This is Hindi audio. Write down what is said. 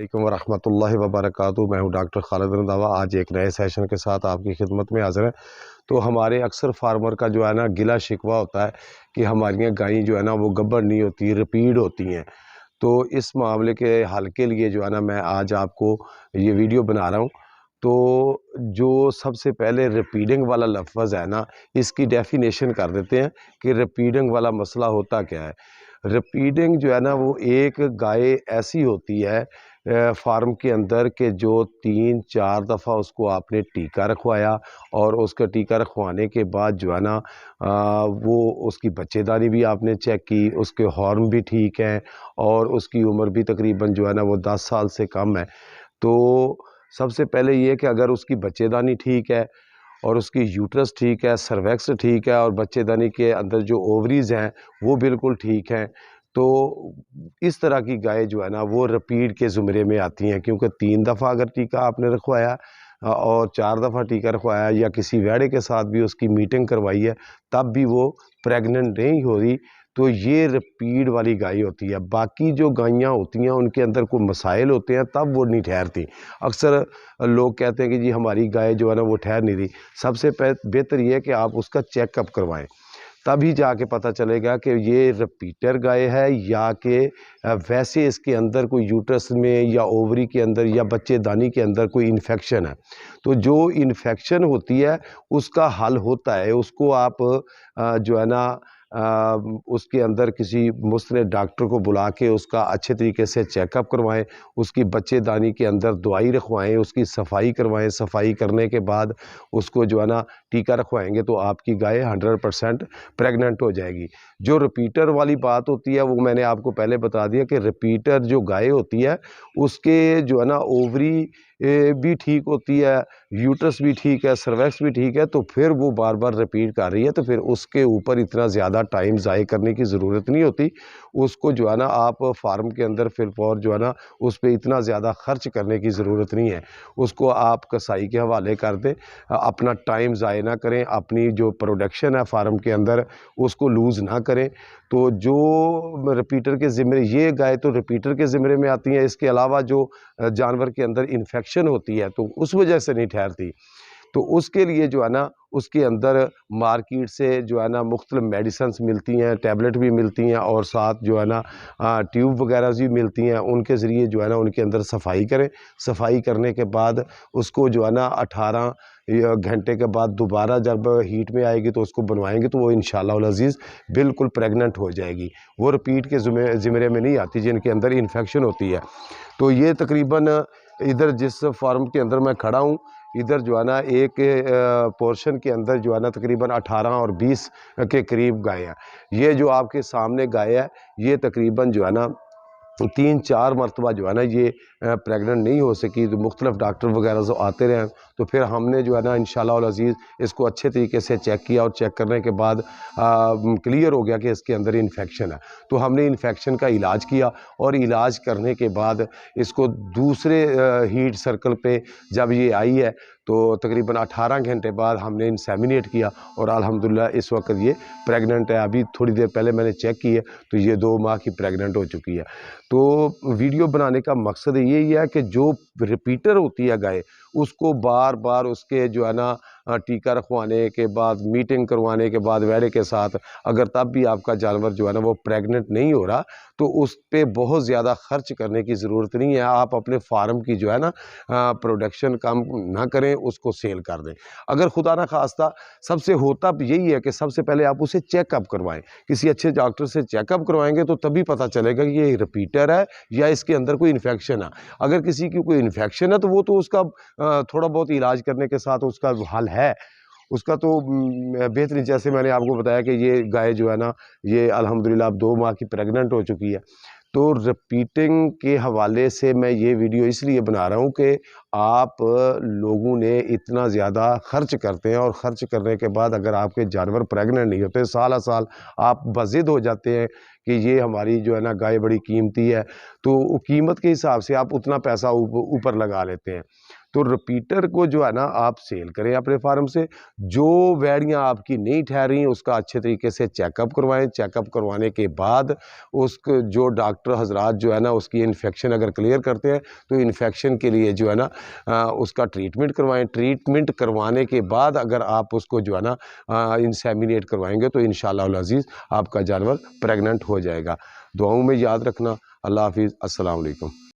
वालेकुम वरहमतुल्लाहि वबरकातुहू। मैं हूं डॉक्टर खालिद रंधावा। आज एक नए सेशन के साथ आपकी खिदमत में हाज़िर है। तो हमारे अक्सर फार्मर का जो है ना गिला शिकवा होता है कि हमारी गायें जो है ना वो गब्बर नहीं होती, रिपीड होती हैं। तो इस मामले के हल के लिए जो है ना मैं आज आपको ये वीडियो बना रहा हूँ। तो जो सबसे पहले रिपीडिंग वाला लफ्ज़ है ना, इसकी डेफिनेशन कर देते हैं कि रिपीडिंग वाला मसला होता क्या है। रिपीडिंग जो है ना वो एक गाय ऐसी होती है फार्म के अंदर के जो 3-4 दफ़ा उसको आपने टीका रखवाया और उसका टीका रखवाने के बाद जो है ना वो उसकी बच्चेदानी भी आपने चेक की, उसके हॉर्न भी ठीक हैं और उसकी उम्र भी तकरीबन जो है ना वो 10 साल से कम है। तो सबसे पहले ये कि अगर उसकी बच्चेदानी ठीक है और उसकी यूट्रस ठीक है, सर्वैक्स ठीक है और बच्चेदानी के अंदर जो ओवरीज़ हैं वो बिल्कुल ठीक हैं, तो इस तरह की गाय जो है ना वो रिपीट के ज़ुमरे में आती हैं। क्योंकि 3 दफ़ा अगर टीका आपने रखवाया और 4 दफ़ा टीका रखवाया या किसी वैड़े के साथ भी उसकी मीटिंग करवाई है, तब भी वो प्रेग्नेंट नहीं हो रही, तो ये रिपीट वाली गाय होती है। बाकी जो गायें होती हैं उनके अंदर कोई मसाइल होते हैं तब वो नहीं ठहरती। अक्सर लोग कहते हैं कि जी हमारी गाय जो है ना वो ठहर नहीं रही। सबसे बेहतर ये है कि आप उसका चेकअप करवाएं, तभी जाके पता चलेगा कि ये रिपीटर गाय है या कि वैसे इसके अंदर कोई यूट्रस में या ओवरी के अंदर या बच्चेदानी के अंदर कोई इन्फेक्शन है। तो जो इन्फेक्शन होती है उसका हल होता है, उसको आप जो है ना उसके अंदर किसी मुस्तनद डॉक्टर को बुला के उसका अच्छे तरीके से चेकअप करवाएं, उसकी बच्चेदानी के अंदर दवाई रखवाएं, उसकी सफाई करवाएं। सफाई करने के बाद उसको जो है ना टीका रखवाएंगे तो आपकी गाय 100% प्रेग्नेंट हो जाएगी। जो रिपीटर वाली बात होती है वो मैंने आपको पहले बता दिया कि रिपीटर जो गाय होती है उसके जो है ना ओवरी भी ठीक होती है, यूट्रस भी ठीक है, सर्वैक्स भी ठीक है, तो फिर वो बार बार रिपीट कर रही है, तो फिर उसके ऊपर इतना ज़्यादा टाइम ज़ाय करने की ज़रूरत नहीं होती। उसको जो है ना आप फार्म के अंदर फिर और जो है ना उस पर इतना ज़्यादा खर्च करने की ज़रूरत नहीं है। उसको आप कसाई के हवाले कर दें, अपना टाइम ज़ाय ना करें, अपनी जो प्रोडक्शन है फार्म के अंदर उसको लूज़ ना करें। तो जो रिपीटर के ज़िम्मे ये गाय तो रिपीटर के ज़िम्मे में आती हैं, इसके अलावा जो जानवर के अंदर इन्फेक्शन होती है तो उस वजह से नहीं ठहरती। तो उसके लिए जो है ना उसके अंदर मार्केट से जो है ना मुख्तलिफ मेडिसिन्स मिलती हैं, टैबलेट भी मिलती हैं और साथ जो है ना ट्यूब वगैरह भी मिलती हैं। उनके ज़रिए जो है ना उनके अंदर सफाई करें। सफाई करने के बाद उसको जो है ना 18 घंटे के बाद दोबारा जब हीट में आएगी तो उसको बनवाएंगे तो वो इंशाअल्लाह उल अज़ीज़ बिल्कुल प्रेग्नेंट हो जाएगी। वो रिपीट के ज़िम्मे में नहीं आती जिनके अंदर इन्फेक्शन होती है। तो ये तकरीबन इधर जिस फार्म के अंदर मैं खड़ा हूँ, इधर जो है ना एक पोर्शन के अंदर जो है ना तकरीबन 18 और 20 के करीब गाय हैं। ये जो आपके सामने गाय है ये तकरीबन जो है ना 3-4 मरतबा जो है ना ये प्रेग्नेंट नहीं हो सकी। तो मुख्तलिफ डॉक्टर वगैरह जो आते रहे तो फिर हमने जो है ना इंशाअल्लाह उल अज़ीज़ इसको अच्छे तरीके से चेक किया और चेक करने के बाद क्लियर हो गया कि इसके अंदर इन्फेक्शन है। तो हमने इन्फेक्शन का इलाज किया और इलाज करने के बाद इसको दूसरे हीट सर्कल पे जब ये आई है तो तकरीबन 18 घंटे बाद हमने इंसेमिनेट किया और अल्हम्दुलिल्लाह इस वक्त ये प्रेग्नेंट है। अभी थोड़ी देर पहले मैंने चेक की है तो ये 2 माह की प्रेग्नेंट हो चुकी है। तो वीडियो बनाने का मकसद यही है कि जो रिपीटर होती है गाय उसको बार बार उसके जो है ना टीका रखवाने के बाद मीटिंग करवाने के बाद वैड़े के साथ अगर तब भी आपका जानवर जो है ना वो प्रेग्नेंट नहीं हो रहा तो उस पर बहुत ज़्यादा खर्च करने की ज़रूरत नहीं है। आप अपने फार्म की जो है ना प्रोडक्शन कम ना करें, उसको सेल कर दें। अगर खुदा ना खास्ता सबसे होता यही है कि सबसे पहले आप उसे चेकअप करवाएं, किसी अच्छे डॉक्टर से चेकअप करवाएंगे तो तभी पता चलेगा कि ये रिपीटर है या इसके अंदर कोई इन्फेक्शन है। अगर किसी की कोई इन्फेक्शन है तो वो तो उसका थोड़ा बहुत इलाज करने के साथ उसका हल है। उसका तो बेहतरीन, जैसे मैंने आपको बताया कि ये गाय जो है ना ये अल्हम्दुलिल्लाह अब 2 माह की प्रेग्नेंट हो चुकी है। तो रिपीटिंग के हवाले से मैं ये वीडियो इसलिए बना रहा हूँ कि आप लोगों ने इतना ज़्यादा खर्च करते हैं और खर्च करने के बाद अगर आपके जानवर प्रेग्नेंट नहीं होते, साल साल आप बज़िद हो जाते हैं कि ये हमारी जो है ना गाय बड़ी कीमती है, तो कीमत के हिसाब से आप उतना पैसा ऊपर लगा लेते हैं। तो रिपीटर को जो है ना आप सेल करें अपने फार्म से। जो वैड़ियाँ आपकी नहीं ठहरी उसका अच्छे तरीके से चेकअप करवाएं। चेकअप करवाने के बाद उसको जो डॉक्टर हजरात जो है ना उसकी इन्फेक्शन अगर क्लियर करते हैं तो इन्फेक्शन के लिए जो है ना उसका ट्रीटमेंट करवाएं। ट्रीटमेंट करवाने के बाद अगर आप उसको जो है ना इंसेमिनेट करवाएंगे तो इंशाअल्लाह अज़ीज़ आपका जानवर प्रेग्नेंट हो जाएगा। दुआओं में याद रखना। अल्लाह हाफिज़। अस्सलाम वालेकुम।